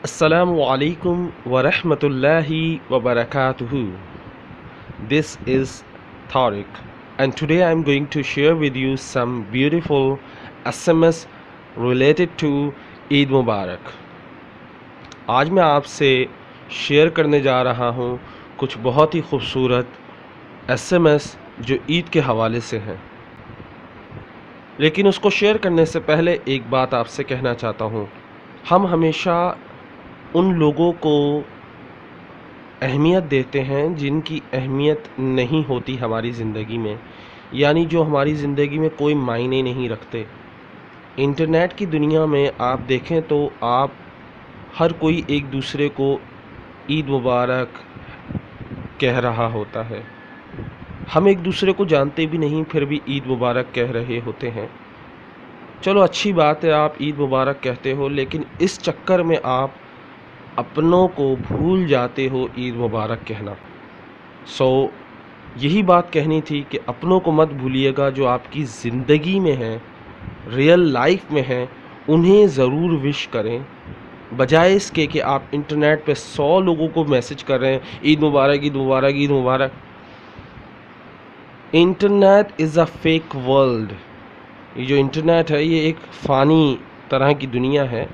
Assalamu alaikum wa rahmatullahi wa barakatuhu. This is Tariq, and today I'm going to share with you some beautiful SMS related to Eid Mubarak. आज मैं आपसे share करने जा रहा हूँ कुछ बहुत ही खूबसूरत SMS जो ईद के हवाले से हैं, लेकिन उसको शेयर करने से पहले एक बात आपसे कहना चाहता हूँ। हम हमेशा उन लोगों को अहमियत देते हैं जिनकी अहमियत नहीं होती हमारी ज़िंदगी में, यानी जो हमारी ज़िंदगी में कोई मायने नहीं रखते। इंटरनेट की दुनिया में आप देखें तो आप हर कोई एक दूसरे को ईद मुबारक कह रहा होता है। हम एक दूसरे को जानते भी नहीं, फिर भी ईद मुबारक कह रहे होते हैं। चलो अच्छी बात है, आप ईद मुबारक कहते हो, लेकिन इस चक्कर में आप अपनों को भूल जाते हो ईद मुबारक कहना। यही बात कहनी थी कि अपनों को मत भूलिएगा, जो आपकी ज़िंदगी में हैं, रियल लाइफ में हैं, उन्हें ज़रूर विश करें, बजाय इसके कि आप इंटरनेट पे 100 लोगों को मैसेज कर रहे हैं Eid Mubarak, Eid Mubarak, Eid Mubarak. Internet is a fake world. ये जो इंटरनेट है ये एक फ़ानी तरह की दुनिया है,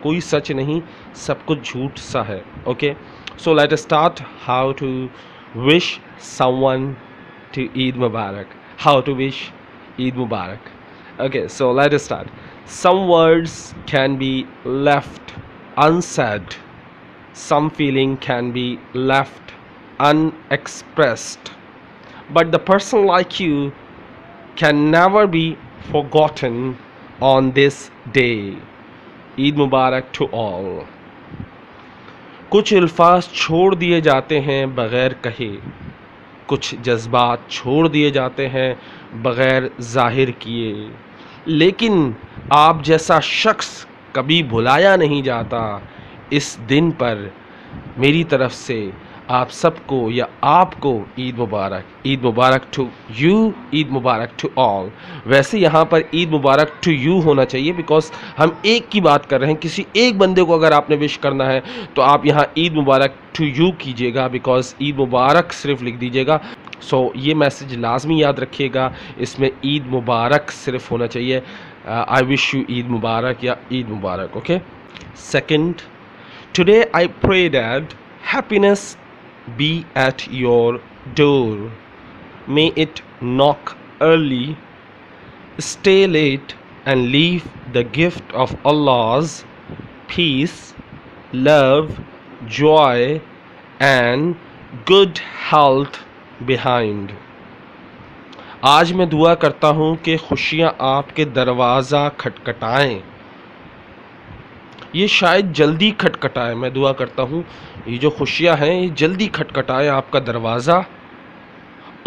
कोई सच नहीं, सब कुछ झूठ सा है। Okay, so let us start how to wish someone to Eid Mubarak, how to wish Eid Mubarak. Okay, so let us start. Some words can be left unsaid. Some feeling can be left unexpressed. But the person like you can never be forgotten on this day. Eid Mubarak to all. कुछ अल्फाज छोड़ दिए जाते हैं बग़ैर कहे, कुछ जज्बात छोड़ दिए जाते हैं बग़ैर ज़ाहिर किए, लेकिन आप जैसा शख्स कभी भुलाया नहीं जाता। इस दिन पर मेरी तरफ से आप सबको या आपको Eid Mubarak, Eid Mubarak to you, Eid Mubarak to all. वैसे यहाँ पर ईद मुबारक टू यू होना चाहिए, बिकॉज हम एक की बात कर रहे हैं। किसी एक बंदे को अगर आपने विश करना है तो आप यहाँ ईद मुबारक टू यू कीजिएगा, बिकॉज ईद मुबारक सिर्फ लिख दीजिएगा। ये मैसेज लाजमी याद रखिएगा, इसमें ईद मुबारक सिर्फ होना चाहिए। I wish you Eid Mubarak या Eid Mubarak. Okay, second, today I pray that happiness be at your door. May it knock early, stay late, and leave the gift of Allah's peace, love, joy, and good health behind. आज मैं दुआ करता हूँ कि खुशियाँ आपके दरवाज़ा खटखटाएं। ये शायद जल्दी खटखटाए, मैं दुआ करता हूँ ये जो खुशियाँ हैं ये जल्दी खटखटाए आपका दरवाज़ा,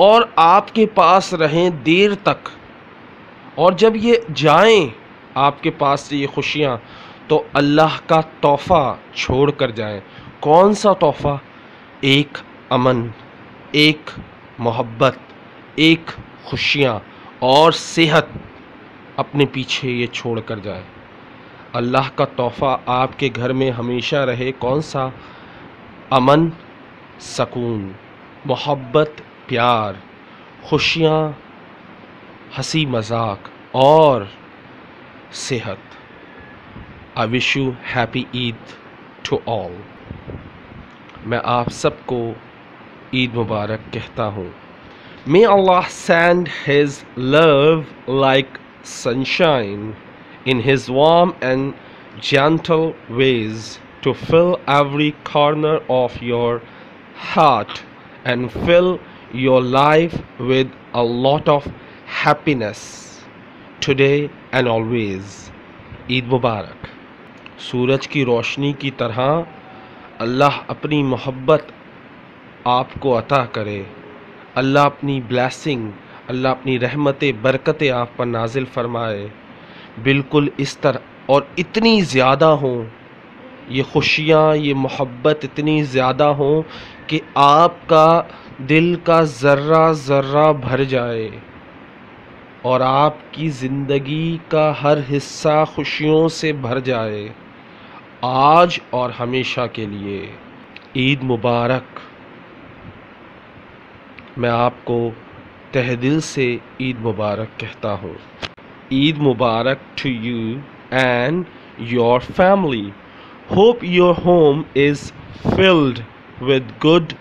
और आपके पास रहें देर तक। और जब ये जाएं आपके पास से ये खुशियाँ, तो अल्लाह का तोहफ़ा छोड़ कर जाएं। कौन सा तोहफ़ा? एक अमन, एक मोहब्बत, एक खुशियाँ और सेहत अपने पीछे ये छोड़ कर जाएं। अल्लाह का तोहफ़ा आपके घर में हमेशा रहे। कौन सा? अमन, सकून, मोहब्बत, प्यार, खुशियाँ, हंसी मजाक और सेहत। I wish you happy Eid to all. मैं आप सबको ईद मुबारक कहता हूँ। May Allah send his love like sunshine in his warm and gentle ways to fill every corner of your heart and fill your life with a lot of happiness today and always. Eid Mubarak. सूरज की रोशनी की तरह अल्लाह अपनी मोहब्बत आपको अता करे। अल्लाह अपनी blessing, अल्लाह अपनी रहमतें, बरकतें आप पर नाजिल फरमाए। बिल्कुल इस तरह और इतनी ज़्यादा हों ये खुशियाँ, ये मोहब्बत इतनी ज़्यादा हों कि आपका दिल का ज़र्रा ज़र्रा भर जाए और आपकी ज़िंदगी का हर हिस्सा खुशियों से भर जाए। آج اور ہمیشہ کے لیے عید مبارک. میں آپ کو تہ دل سے عید مبارک کہتا ہوں. Eid Mubarak to you and your family. Hope your home is filled with good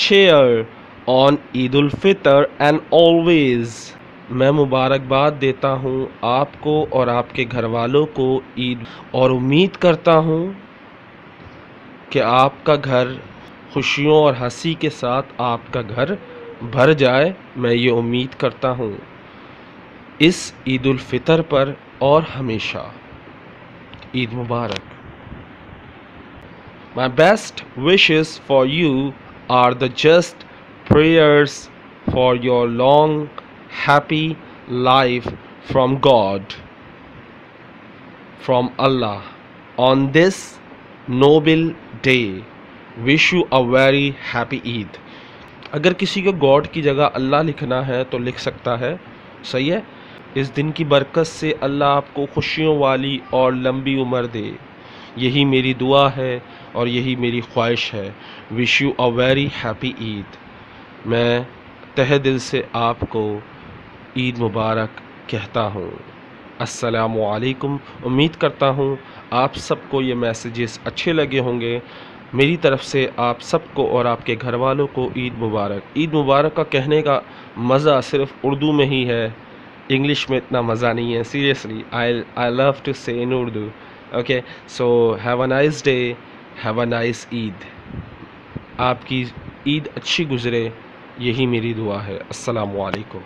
cheer on Eid al Fitr and always. میں مبارکباد دیتا ہوں آپ کو اور آپ کے گھر والوں کو عید، اور امید کرتا ہوں کہ آپ کا گھر خوشیوں اور ہنسی کے ساتھ آپ کا گھر بھر جائے. میں یہ امید کرتا ہوں اس عید الفطر پر اور ہمیشہ. عید مبارک. My best wishes for you are the just prayers for your long, happy life from God, from Allah. On this noble day, wish you a very happy Eid. اگر کسی کو گاڈ کی جگہ اللہ لکھنا ہے تو لکھ سکتا ہے، صحیح ہے. اس دن کی برکت سے اللہ آپ کو خوشیوں والی اور لمبی عمر دے. یہی میری دعا ہے اور یہی میری خواہش ہے. Wish you a very happy Eid. میں تہ دل سے آپ کو عید مبارک کہتا ہوں. السلام علیکم. امید کرتا ہوں آپ سب کو یہ میسیجز اچھے لگے ہوں گے. میری طرف سے آپ سب کو اور آپ کے گھر والوں کو عید مبارک. عید مبارک کا کہنے کا مزہ صرف اردو میں ہی ہے، انگلش میں اتنا مزہ نہیں ہے. Seriously I love to say in Urdu. Okay, so have a nice day, have a nice Eid. آپ کی عید اچھی گزرے، یہی میری دعا ہے. السلام علیکم.